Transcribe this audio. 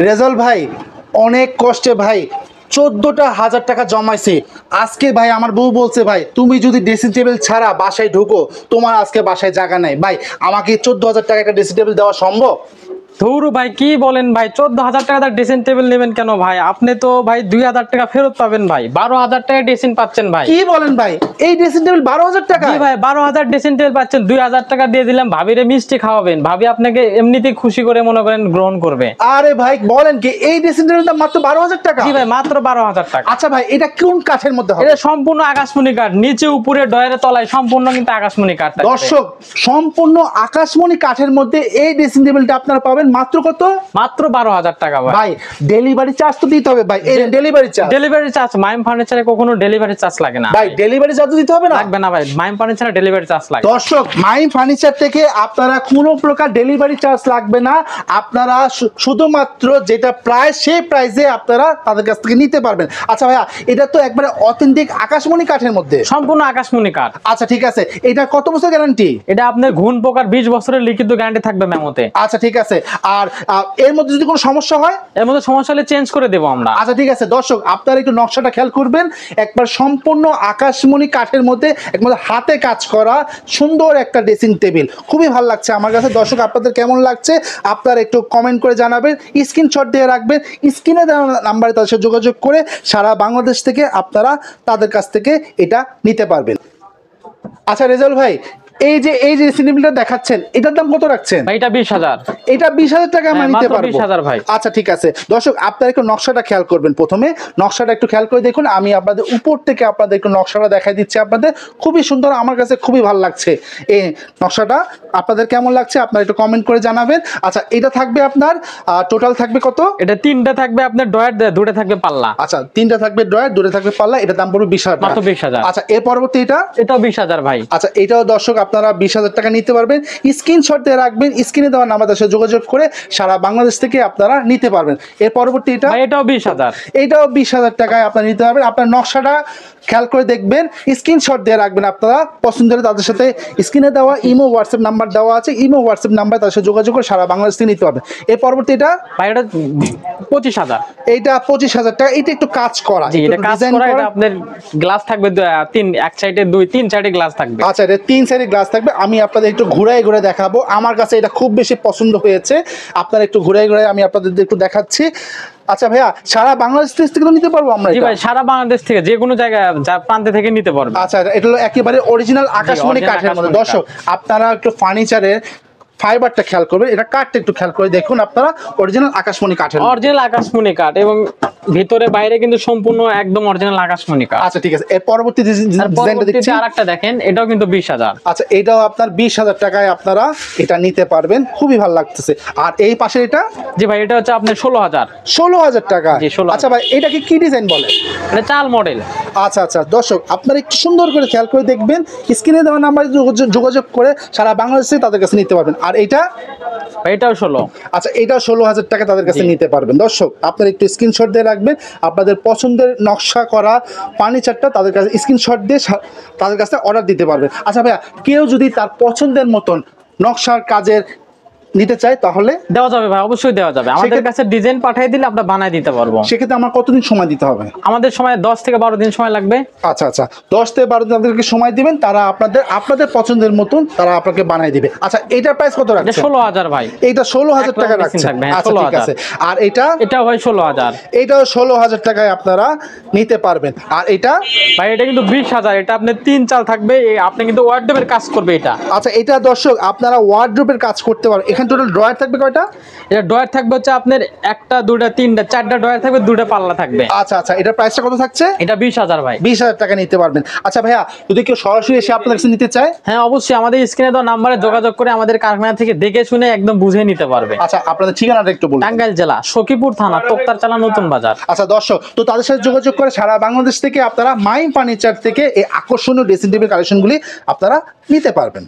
রেজাল ভাই অনেক কষ্টে ভাই 14,000 টাকা জমাইছে। আজকে ভাই আমার বউ বলছে ভাই তুমি যদি ড্রেসিং টেবিল ছাড়া বাসায় ঢুকো তোমার আজকে বাসায় জায়গা নাই। ভাই আমাকে 14,000 টাকা একটা ড্রেসিং টেবিল দেওয়া সম্ভব? ধুর ভাই কি বলেন ভাই, 14,000 টাকা ড্রেসিং টেবিল নেবেন কেন ভাই? আপনি তো ভাই 2,000 টাকা ফেরত পাবেন ভাই, 12,000 টাকা ড্রেসিং পাচ্ছেন ভাই। কি বলেন ভাই, এই ড্রেসিং টেবিল 12,000 টাকা? জি ভাই 12,000 ড্রেসিং টেবিল পাচ্ছেন, 2,000 টাকা দিয়ে দিলাম, ভাবিরে মিষ্টি খাওয়াবেন, ভাবি আপনাকে এমনিতেই খুশি করে মনে করেন গ্রহণ করবে। আরে ভাই বলেন কি, এই ড্রেসিং টেবিলটা মাত্র 12,000 টাকা? জি ভাই মাত্র 12,000 টাকা। আচ্ছা ভাই এটা কোন কাঠের মধ্যে হবে? এটা সম্পূর্ণ আকাশমণি কাঠ, নিচে উপরে ডয়ারে তলায় সম্পূর্ণ কিন্তু আকাশমণি কাঠ। দর্শক সম্পূর্ণ আকাশমণি কাঠের মধ্যে এই ড্রেসিং টেবিলটা আপনারা পাবেন মাত্র কত? মাত্র 12,000 টাকা ভাই। ভাই ডেলিভারি চার্জ তো দিতে হবে ভাই, এই ডেলিভারি চার্জ। ডেলিভারি চার্জ মাইম ফার্নিচারে কখনো ডেলিভারি চার্জ লাগে না ভাই, ডেলিভারি চার্জ দিতে হবে না? লাগবে না ভাই, মাইম ফার্নিচারে ডেলিভারি চার্জ লাগে। দর্শক মাইম ফার্নিচার থেকে আপনারা কোনো প্রকার ডেলিভারি চার্জ লাগবে না, আপনারা শুধুমাত্র যেটা প্রাইস সেই প্রাইসে আপনারা তাদের কাছ থেকে নিতে পারবেন। আচ্ছা ভাইয়া এটা তো একবারে অথেন্টিক আকাশমণি কাঠের মধ্যে, সম্পূর্ণ আকাশমণি কাঠ। আচ্ছা ঠিক আছে, এটা কত বছর গ্যারান্টি? এটা আপনার ঘুণ পোকার 20 বছরের লিখিত গ্যারান্টি থাকবে মেমোতে। আচ্ছা ঠিক আছে, আর এর মধ্যে যদি কোনো সমস্যা হয়? এর মধ্যে সমস্যা হলে চেঞ্জ করে দেবো আমরা। আচ্ছা ঠিক আছে দর্শক আপনারা একটু নকশাটা খেয়াল করবেন, একবার সম্পূর্ণ আকাশমণি কাঠের মধ্যে একবার হাতে কাজ করা সুন্দর একটা ড্রেসিং টেবিল, খুবই ভালো লাগছে আমার কাছে। দর্শক আপনাদের কেমন লাগছে আপনারা একটু কমেন্ট করে জানাবেন, স্ক্রিনশট দিয়ে রাখবেন, স্ক্রিনে দেওয়া নাম্বারে তাদের সাথে যোগাযোগ করে সারা বাংলাদেশ থেকে আপনারা তাদের কাছ থেকে এটা নিতে পারবেন। আচ্ছা রেজাল ভাই এই যে ড্রেসিং টেবিলটা দেখাচ্ছেন এটার দাম কত রাখছেন? ভাই এটা 20,000। এটা 20,000 টাকা আমরা নিতে পারবো? 20,000 ভাই। আচ্ছা ঠিক আছে দর্শক আপনারা একটু নকশাটা খেয়াল করবেন, প্রথমে নকশাটা একটু খেয়াল করে দেখুন, আমি আপনাদের উপর থেকে আপনাদের একটু নকশাটা দেখাই দিচ্ছি আপনাদের, খুবই সুন্দর, আমার কাছে খুবই ভালো লাগছে এই নকশাটা। আপনাদের কেমন লাগছে আপনারা একটু কমেন্ট করে জানাবেন। আচ্ছা এটা থাকবে আপনার টোটাল থাকবে কত? এটা 3টা থাকবে আপনার ডয়ার, 2টা থাকবে পাল্লা। আচ্ছা 3টা থাকবে ড্রয়ার, 2টা থাকবে পাল্লা, এটা দাম পড়বে 20,000 টাকা, মাত্র 20,000। আচ্ছা এর পরবর্তী এটাও 20,000 ভাই। আচ্ছা এটাও দর্শক আপনারা 20,000 টাকা নিতে পারবেন, স্ক্রিনশট দিয়ে রাখবেন, স্ক্রিনে দেওয়া নাম্বারের সাথে যোগাযোগ করে সারা বাংলাদেশ থেকে আপনারা নিতে পারবেন। এর পরবর্তী এটাও 20,000। এটাও 20,000 টাকায় আপনারা নিতে পারবেন। আপনার নকশাটা খেয়াল করে দেখবেন, স্ক্রিনশট দিয়ে রাখবেন, আপনারা পছন্দ হলে তাদের সাথে স্ক্রিনে দেওয়া ইমো হোয়াটসঅ্যাপ নাম্বার দেওয়া আছে, ইমো হোয়াটসঅ্যাপ নাম্বার তাদের সাথে যোগাযোগ করে সারা বাংলাদেশ থেকে নিতে পারবেন। এর পরবর্তী এটা ভাই এটা 25,000। এইটা 25,000 টাকা, এটা একটু কাজ করা, জি এটা কাজ করা, এটা আপনার গ্লাস থাকবে এক সাইডে 3 সাইডে গ্লাস থাকবে। আচ্ছা এটা 3 সাইডে গ্লাস থাকবে, আমি আপনাদের একটু ঘুরাই ঘুরে দেখাবো, আমার কাছে এটা খুব বেশি পছন্দ হয়েছে, আপনারা একটু ঘুরাই ঘুরাই আমি আপনাদের একটু দেখাচ্ছি। আচ্ছা ভাইয়া সারা বাংলাদেশ থেকে তো নিতে পারবো আমরা? জি ভাই সারা বাংলাদেশ থেকে যে কোনো জায়গায় প্রান্তে থেকে নিতে পারবো। আচ্ছা এটা হলো একেবারে অরিজিনাল আকাশমণি কাঠের মধ্যে। দর্শক আপনারা একটু ফার্নিচারের ফাইবারটা খেয়াল করবেন, এটা কাঠটা একটু খেয়াল করে দেখুন, আপনারা অরিজিনাল আকাশমণি কাঠের, অরিজিনাল আকাশমণি কাঠ এবং ভিতরে বাইরে কিন্তু সম্পূর্ণ একদম অরিজিনাল আকাশমণি কাঠ। আচ্ছা ঠিক আছে এর পরবর্তী ডিজাইনটা দেখছি আরেকটা দেখেন, এটাও কিন্তু 20,000। আচ্ছা এটাও আপনার 20,000 টাকায় আপনারা এটা নিতে পারবেন, খুবই ভালো লাগতেছে। আর এই পাশে এটা? জি ভাই এটা হচ্ছে আপনার 16,000। 16,000 টাকা? জি 16,000। আচ্ছা ভাই এটা কি ডিজাইন বলে? এটা চাল মডেল। আচ্ছা আচ্ছা দর্শক আপনারা একটু সুন্দর করে খেয়াল করে দেখবেন, স্ক্রিনে দেওয়া নাম্বারে যোগাযোগ করে সারা বাংলাদেশে তাদের কাছে নিতে পারবেন। আর এইটা? এটাও 16। আচ্ছা এটাও 16,000 টাকা তাদের কাছে নিতে পারবেন। দর্শক আপনারা একটু স্ক্রিনশট দিয়ে রাখবেন, আপনাদের পছন্দের নকশা করা ফার্নিচারটা তাদের কাছে স্ক্রিনশট দিয়ে তাদের কাছে অর্ডার দিতে পারবেন। আচ্ছা ভাইয়া কেউ যদি তার পছন্দের মতন নকশার কাজের নিতে চাই তাহলে দেওয়া যাবে ভাই, অবশ্যই দেওয়া যাবে, আমাদের কাছে ডিজাইন পাঠিয়ে দিলে আমরা বানাই দিতে পারবো। সেক্ষেত্রে আমার কতদিন সময় দিতে হবে? আমাদের সময় 10 থেকে 12 দিন সময় লাগবে। আচ্ছা আচ্ছা 10 থেকে 12 দিন আপনাদেরকে সময় দিবেন, তারা আপনাদের পছন্দের মতন তারা আপনাকে বানাই দিবে। আচ্ছা এটার প্রাইস কত রাখছেন? 16,000 ভাই। এইটা 16,000 টাকা রাখছেন? আচ্ছা ঠিক আছে। আর এটাও ভাই 16,000। এটাও 16,000 টাকায় আপনারা নিতে পারবেন। আর এটা? ভাই এটা কিন্তু 20,000, এটা আপনার 3 চাল থাকবে, আপনি কিন্তু ওয়ার্ডরোবের কাজ করবে এটা। আচ্ছা এটা দর্শক আপনারা ওয়ার্ডরোবের কাজ করতে পারবেন। এখানে টোটাল ড্রয়ার থাকবে কয়টা? এটা ড্রয়ার থাকবে হচ্ছে আপনার 1টা 2টা 3টা 4টা ড্রয়ার থাকবে, 2টা পাল্লা থাকবে। আচ্ছা আচ্ছা এটার প্রাইসটা কত থাকছে? এটা 20,000 ভাই। 20,000 টাকা নিতে পারবেন। আচ্ছা ভাইয়া যদি কেউ সরাসরি এসে আপনাদের কাছে নিতে চায়? হ্যাঁ অবশ্যই, আমাদের স্ক্রিনে দেওয়া নাম্বারে যোগাযোগ করে আমাদের কারখানা থেকে দেখে শুনে একদম বুঝে নিতে পারবে। আচ্ছা আপনাদের ঠিকানাটা একটু বলুন। টাঙ্গাইল জেলা সখীপুর থানা তোক্তারচালা নতুন বাজার। আচ্ছা দর্শক তো তাদের সাথে যোগাযোগ করে সারা বাংলাদেশ থেকে আপনারা মাইম ফার্নিচার থেকে এই আকর্ষণীয় ড্রেসিং টেবিল কালেকশনগুলি আপনারা নিতে পারবেন।